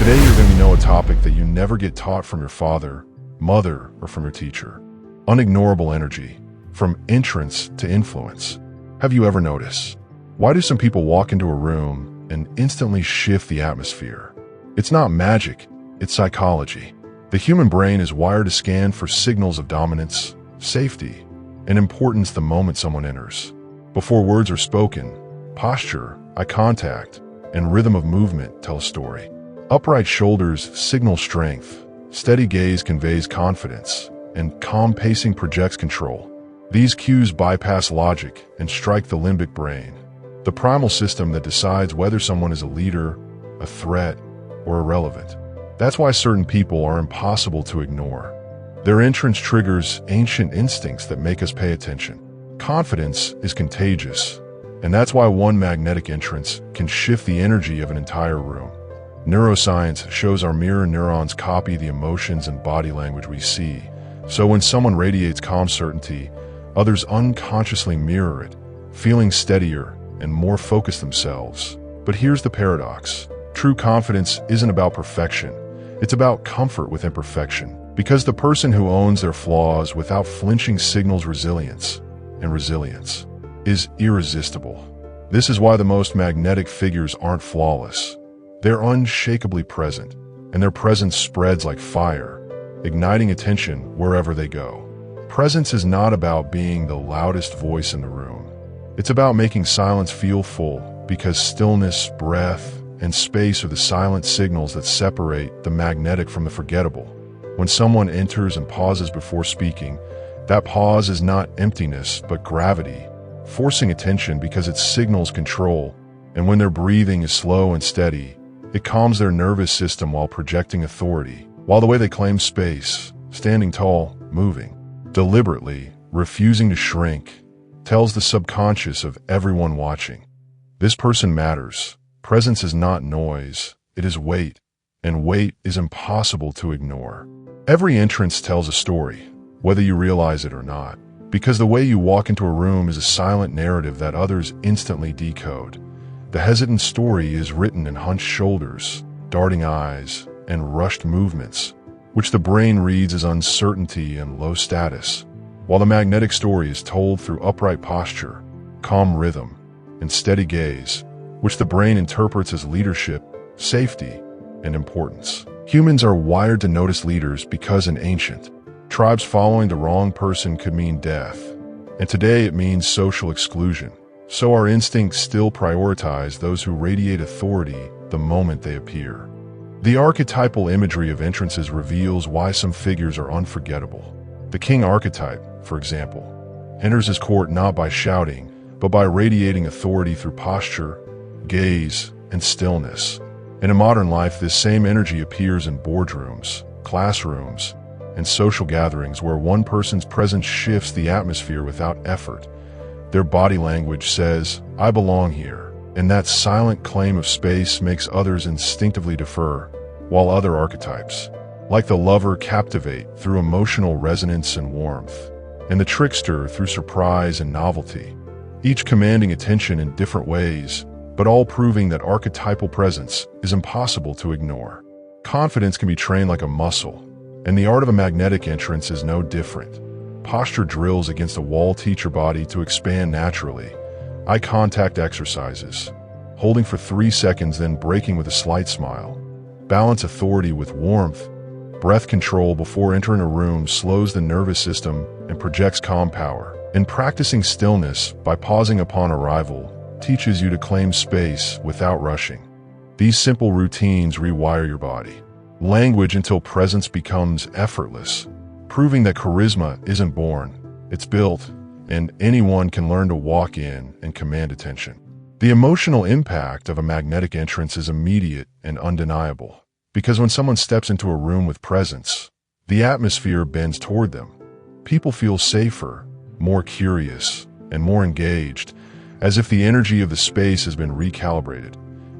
Today you're going to know a topic that you never get taught from your father, mother, or from your teacher. Unignorable energy, from entrance to influence. Have you ever noticed? Why do some people walk into a room and instantly shift the atmosphere? It's not magic, it's psychology. The human brain is wired to scan for signals of dominance, safety, and importance the moment someone enters. Before words are spoken, posture, eye contact, and rhythm of movement tell a story. Upright shoulders signal strength, steady gaze conveys confidence, and calm pacing projects control. These cues bypass logic and strike the limbic brain, the primal system that decides whether someone is a leader, a threat, or irrelevant. That's why certain people are impossible to ignore. Their entrance triggers ancient instincts that make us pay attention. Confidence is contagious, and that's why one magnetic entrance can shift the energy of an entire room. Neuroscience shows our mirror neurons copy the emotions and body language we see. So when someone radiates calm certainty, others unconsciously mirror it, feeling steadier and more focused themselves. But here's the paradox. True confidence isn't about perfection. It's about comfort with imperfection. Because the person who owns their flaws without flinching signals resilience, and resilience is irresistible. This is why the most magnetic figures aren't flawless. They're unshakably present, and their presence spreads like fire, igniting attention wherever they go. Presence is not about being the loudest voice in the room. It's about making silence feel full, because stillness, breath, and space are the silent signals that separate the magnetic from the forgettable. When someone enters and pauses before speaking, that pause is not emptiness but gravity, forcing attention because it signals control. And when their breathing is slow and steady, it calms their nervous system while projecting authority. While the way they claim space, standing tall, moving, deliberately, refusing to shrink, tells the subconscious of everyone watching. This person matters. Presence is not noise, it is weight, and weight is impossible to ignore. Every entrance tells a story, whether you realize it or not, because the way you walk into a room is a silent narrative that others instantly decode. The hesitant story is written in hunched shoulders, darting eyes, and rushed movements, which the brain reads as uncertainty and low status, while the magnetic story is told through upright posture, calm rhythm, and steady gaze, which the brain interprets as leadership, safety, and importance. Humans are wired to notice leaders because in ancient tribes following the wrong person could mean death, and today it means social exclusion. So our instincts still prioritize those who radiate authority the moment they appear. The archetypal imagery of entrances reveals why some figures are unforgettable. The king archetype, for example, enters his court not by shouting, but by radiating authority through posture, gaze, and stillness. And in modern life, this same energy appears in boardrooms, classrooms, and social gatherings where one person's presence shifts the atmosphere without effort. Their body language says, "I belong here," and that silent claim of space makes others instinctively defer, while other archetypes, like the lover, captivate through emotional resonance and warmth, and the trickster through surprise and novelty, each commanding attention in different ways, but all proving that archetypal presence is impossible to ignore. Confidence can be trained like a muscle, and the art of a magnetic entrance is no different. Posture drills against a wall teach your body to expand naturally. Eye contact exercises, holding for 3 seconds then breaking with a slight smile. Balance authority with warmth. Breath control before entering a room slows the nervous system and projects calm power. And practicing stillness by pausing upon arrival teaches you to claim space without rushing. These simple routines rewire your body language until presence becomes effortless, proving that charisma isn't born, it's built, and anyone can learn to walk in and command attention. The emotional impact of a magnetic entrance is immediate and undeniable, because when someone steps into a room with presence, the atmosphere bends toward them. People feel safer, more curious, and more engaged, as if the energy of the space has been recalibrated.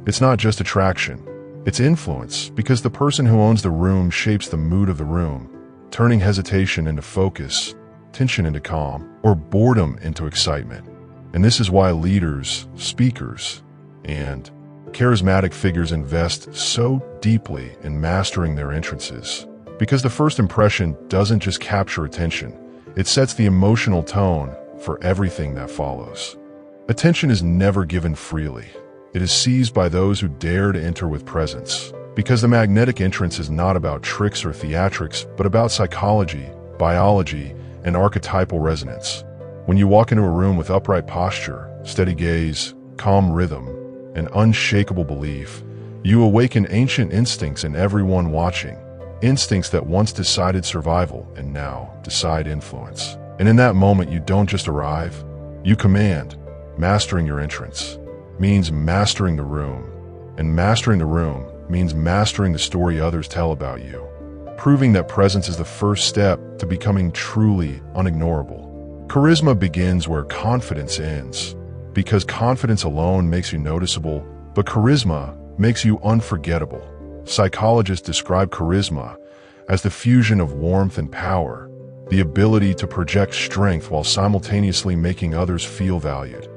It's not just attraction, it's influence, because the person who owns the room shapes the mood of the room, turning hesitation into focus, tension into calm, or boredom into excitement. And this is why leaders, speakers, and charismatic figures invest so deeply in mastering their entrances, because the first impression doesn't just capture attention, it sets the emotional tone for everything that follows. Attention is never given freely. It is seized by those who dare to enter with presence, because the magnetic entrance is not about tricks or theatrics, but about psychology, biology, and archetypal resonance. When you walk into a room with upright posture, steady gaze, calm rhythm, and unshakable belief, you awaken ancient instincts in everyone watching, instincts that once decided survival and now decide influence. And in that moment, you don't just arrive, you command. Mastering your entrance means mastering the room, and mastering the room means mastering the story others tell about you, proving that presence is the first step to becoming truly unignorable. Charisma begins where confidence ends, because confidence alone makes you noticeable, but charisma makes you unforgettable. Psychologists describe charisma as the fusion of warmth and power, the ability to project strength while simultaneously making others feel valued.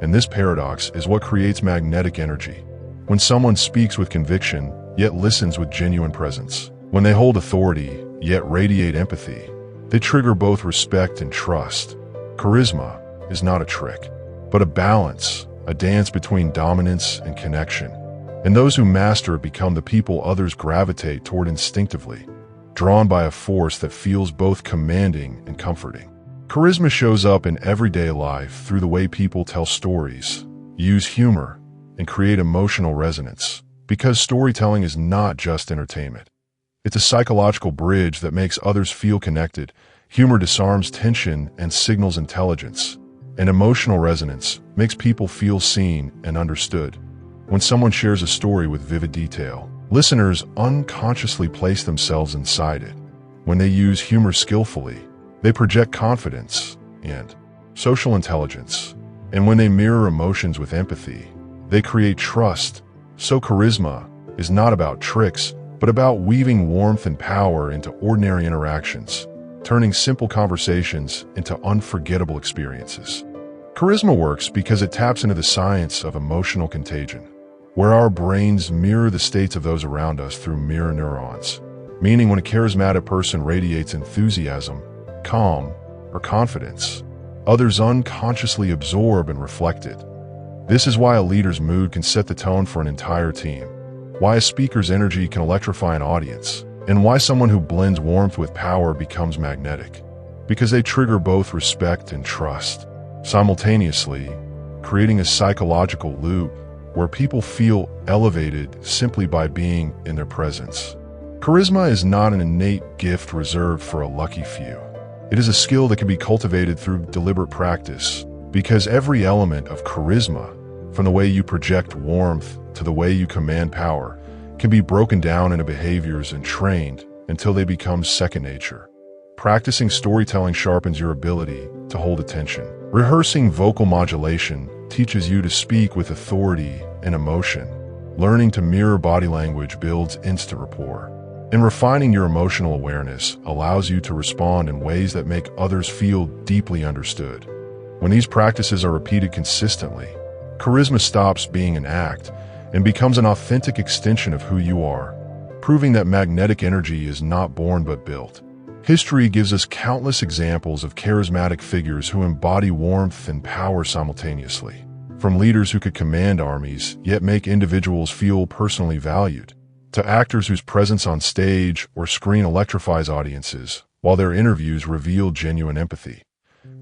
And this paradox is what creates magnetic energy. When someone speaks with conviction, yet listens with genuine presence. When they hold authority, yet radiate empathy, they trigger both respect and trust. Charisma is not a trick, but a balance, a dance between dominance and connection. And those who master it become the people others gravitate toward instinctively, drawn by a force that feels both commanding and comforting. Charisma shows up in everyday life through the way people tell stories, use humor, and create emotional resonance, because storytelling is not just entertainment. It's a psychological bridge that makes others feel connected. Humor disarms tension and signals intelligence, and emotional resonance makes people feel seen and understood. When someone shares a story with vivid detail, listeners unconsciously place themselves inside it. When they use humor skillfully, they project confidence and social intelligence. And when they mirror emotions with empathy, they create trust. So charisma is not about tricks, but about weaving warmth and power into ordinary interactions, turning simple conversations into unforgettable experiences. Charisma works because it taps into the science of emotional contagion, where our brains mirror the states of those around us through mirror neurons. Meaning when a charismatic person radiates enthusiasm, calm, or confidence, others unconsciously absorb and reflect it. This is why a leader's mood can set the tone for an entire team, why a speaker's energy can electrify an audience, and why someone who blends warmth with power becomes magnetic. Because they trigger both respect and trust, simultaneously creating a psychological loop where people feel elevated simply by being in their presence. Charisma is not an innate gift reserved for a lucky few. It is a skill that can be cultivated through deliberate practice, because every element of charisma, from the way you project warmth to the way you command power, can be broken down into behaviors and trained until they become second nature. Practicing storytelling sharpens your ability to hold attention. Rehearsing vocal modulation teaches you to speak with authority and emotion. Learning to mirror body language builds instant rapport. And refining your emotional awareness allows you to respond in ways that make others feel deeply understood. When these practices are repeated consistently, charisma stops being an act and becomes an authentic extension of who you are, proving that magnetic energy is not born but built. History gives us countless examples of charismatic figures who embody warmth and power simultaneously. From leaders who could command armies yet make individuals feel personally valued, to actors whose presence on stage or screen electrifies audiences, while their interviews reveal genuine empathy.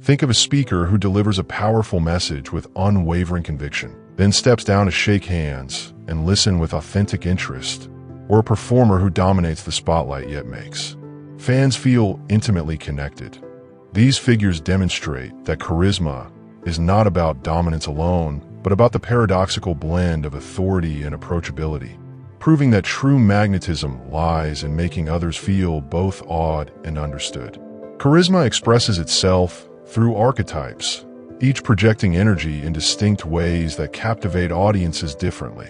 Think of a speaker who delivers a powerful message with unwavering conviction, then steps down to shake hands and listen with authentic interest, or a performer who dominates the spotlight yet makes fans feel intimately connected. These figures demonstrate that charisma is not about dominance alone, but about the paradoxical blend of authority and approachability, proving that true magnetism lies in making others feel both awed and understood. Charisma expresses itself through archetypes, each projecting energy in distinct ways that captivate audiences differently.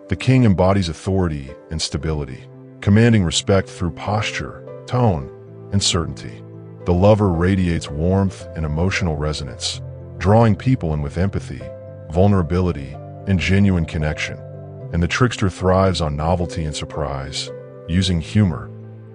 The king embodies authority and stability, commanding respect through posture, tone, and certainty. The lover radiates warmth and emotional resonance, drawing people in with empathy, vulnerability, and genuine connection. and the trickster thrives on novelty and surprise, using humor,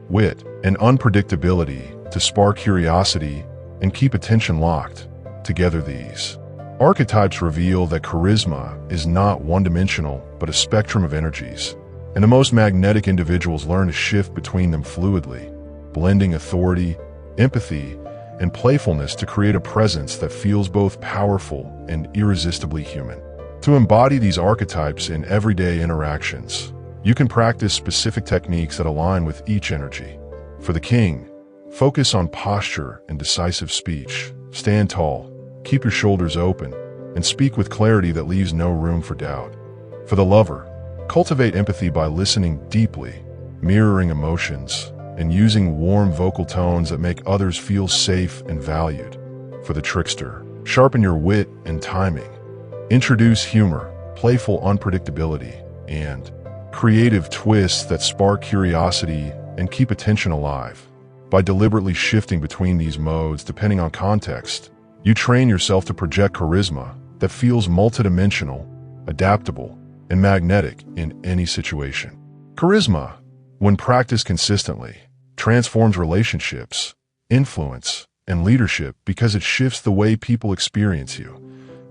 wit, and unpredictability to spark curiosity and keep attention locked. Together, these archetypes reveal that charisma is not one-dimensional but a spectrum of energies, and the most magnetic individuals learn to shift between them fluidly, blending authority, empathy, and playfulness to create a presence that feels both powerful and irresistibly human. To embody these archetypes in everyday interactions, you can practice specific techniques that align with each energy. For the king, focus on posture and decisive speech. Stand tall, keep your shoulders open, and speak with clarity that leaves no room for doubt. For the lover, cultivate empathy by listening deeply, mirroring emotions, and using warm vocal tones that make others feel safe and valued. For the trickster, sharpen your wit and timing. Introduce humor, playful unpredictability, and creative twists that spark curiosity and keep attention alive. By deliberately shifting between these modes depending on context, you train yourself to project charisma that feels multidimensional, adaptable, and magnetic in any situation. Charisma, when practiced consistently, transforms relationships, influence, and leadership because it shifts the way people experience you.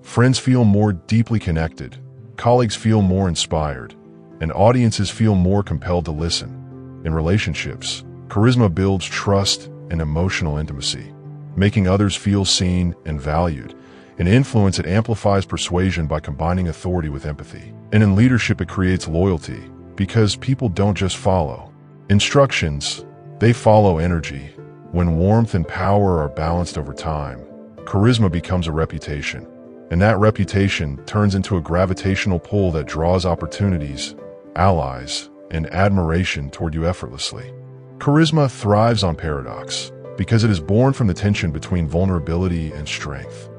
Friends feel more deeply connected, colleagues feel more inspired, and audiences feel more compelled to listen. In relationships, charisma builds trust and emotional intimacy, making others feel seen and valued. In influence, it amplifies persuasion by combining authority with empathy. And in leadership, it creates loyalty because people don't just follow instructions, they follow energy. When warmth and power are balanced over time, charisma becomes a reputation, and that reputation turns into a gravitational pull that draws opportunities, allies, and admiration toward you effortlessly. Charisma thrives on paradox because it is born from the tension between vulnerability and strength.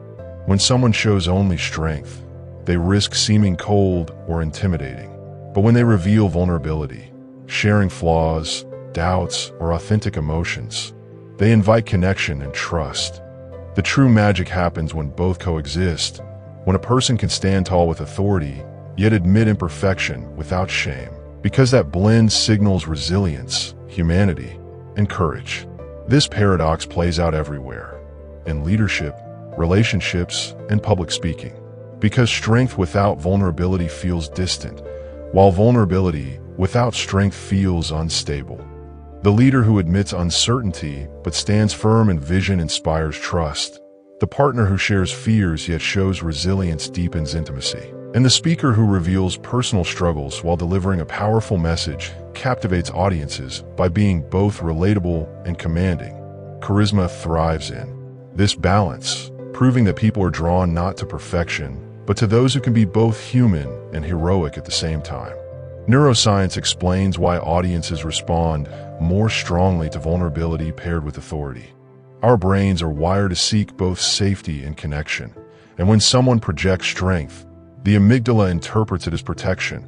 When someone shows only strength, they risk seeming cold or intimidating. But when they reveal vulnerability, sharing flaws, doubts, or authentic emotions, they invite connection and trust. The true magic happens when both coexist, when a person can stand tall with authority, yet admit imperfection without shame, because that blend signals resilience, humanity, and courage. This paradox plays out everywhere, in leadership, relationships, and public speaking, because strength without vulnerability feels distant, while vulnerability without strength feels unstable. The leader who admits uncertainty but stands firm in vision inspires trust. The partner who shares fears yet shows resilience deepens intimacy. And the speaker who reveals personal struggles while delivering a powerful message captivates audiences by being both relatable and commanding. Charisma thrives in this balance, proving that people are drawn not to perfection, but to those who can be both human and heroic at the same time. Neuroscience explains why audiences respond more strongly to vulnerability paired with authority. Our brains are wired to seek both safety and connection, and when someone projects strength, the amygdala interprets it as protection,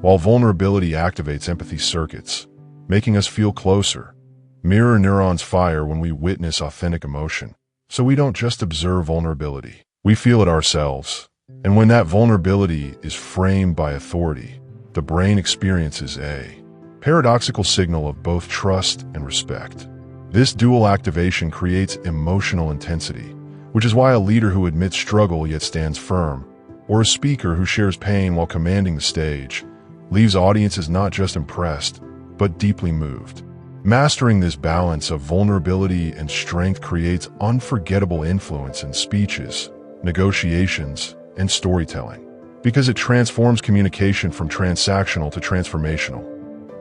while vulnerability activates empathy circuits, making us feel closer. Mirror neurons fire when we witness authentic emotion, so we don't just observe vulnerability, we feel it ourselves. And when that vulnerability is framed by authority, the brain experiences a paradoxical signal of both trust and respect. This dual activation creates emotional intensity, which is why a leader who admits struggle yet stands firm, or a speaker who shares pain while commanding the stage, leaves audiences not just impressed, but deeply moved. Mastering this balance of vulnerability and strength creates unforgettable influence in speeches, negotiations, and storytelling, because it transforms communication from transactional to transformational.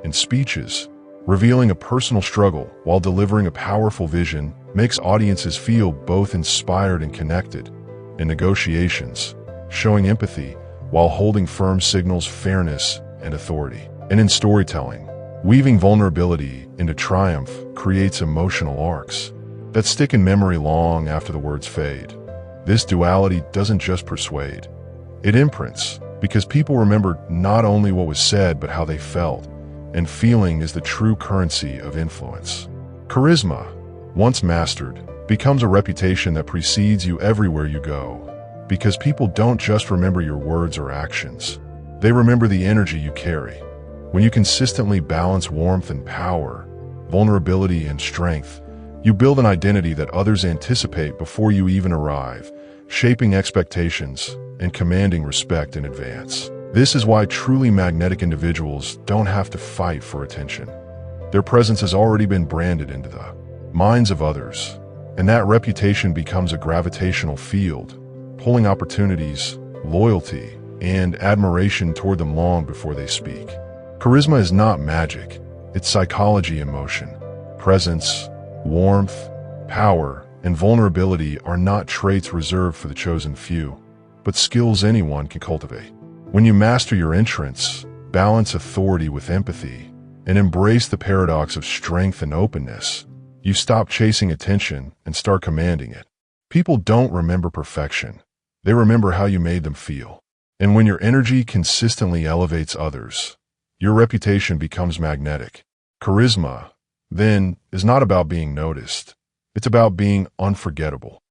In speeches, revealing a personal struggle while delivering a powerful vision makes audiences feel both inspired and connected. In negotiations, showing empathy while holding firm signals fairness and authority. And in storytelling, weaving vulnerability into triumph creates emotional arcs that stick in memory long after the words fade. This duality doesn't just persuade, it imprints, because people remember not only what was said but how they felt, and feeling is the true currency of influence. Charisma, once mastered, becomes a reputation that precedes you everywhere you go, because people don't just remember your words or actions, They remember the energy you carry. When you consistently balance warmth and power, vulnerability and strength, you build an identity that others anticipate before you even arrive, shaping expectations and commanding respect in advance. This is why truly magnetic individuals don't have to fight for attention. Their presence has already been branded into the minds of others, and that reputation becomes a gravitational field, pulling opportunities, loyalty, and admiration toward them long before they speak. Charisma is not magic, it's psychology in motion. Presence, warmth, power, and vulnerability are not traits reserved for the chosen few, but skills anyone can cultivate. When you master your entrance, balance authority with empathy, and embrace the paradox of strength and openness, you stop chasing attention and start commanding it. People don't remember perfection. They remember how you made them feel. And when your energy consistently elevates others, your reputation becomes magnetic. Charisma, then, is not about being noticed. It's about being unforgettable.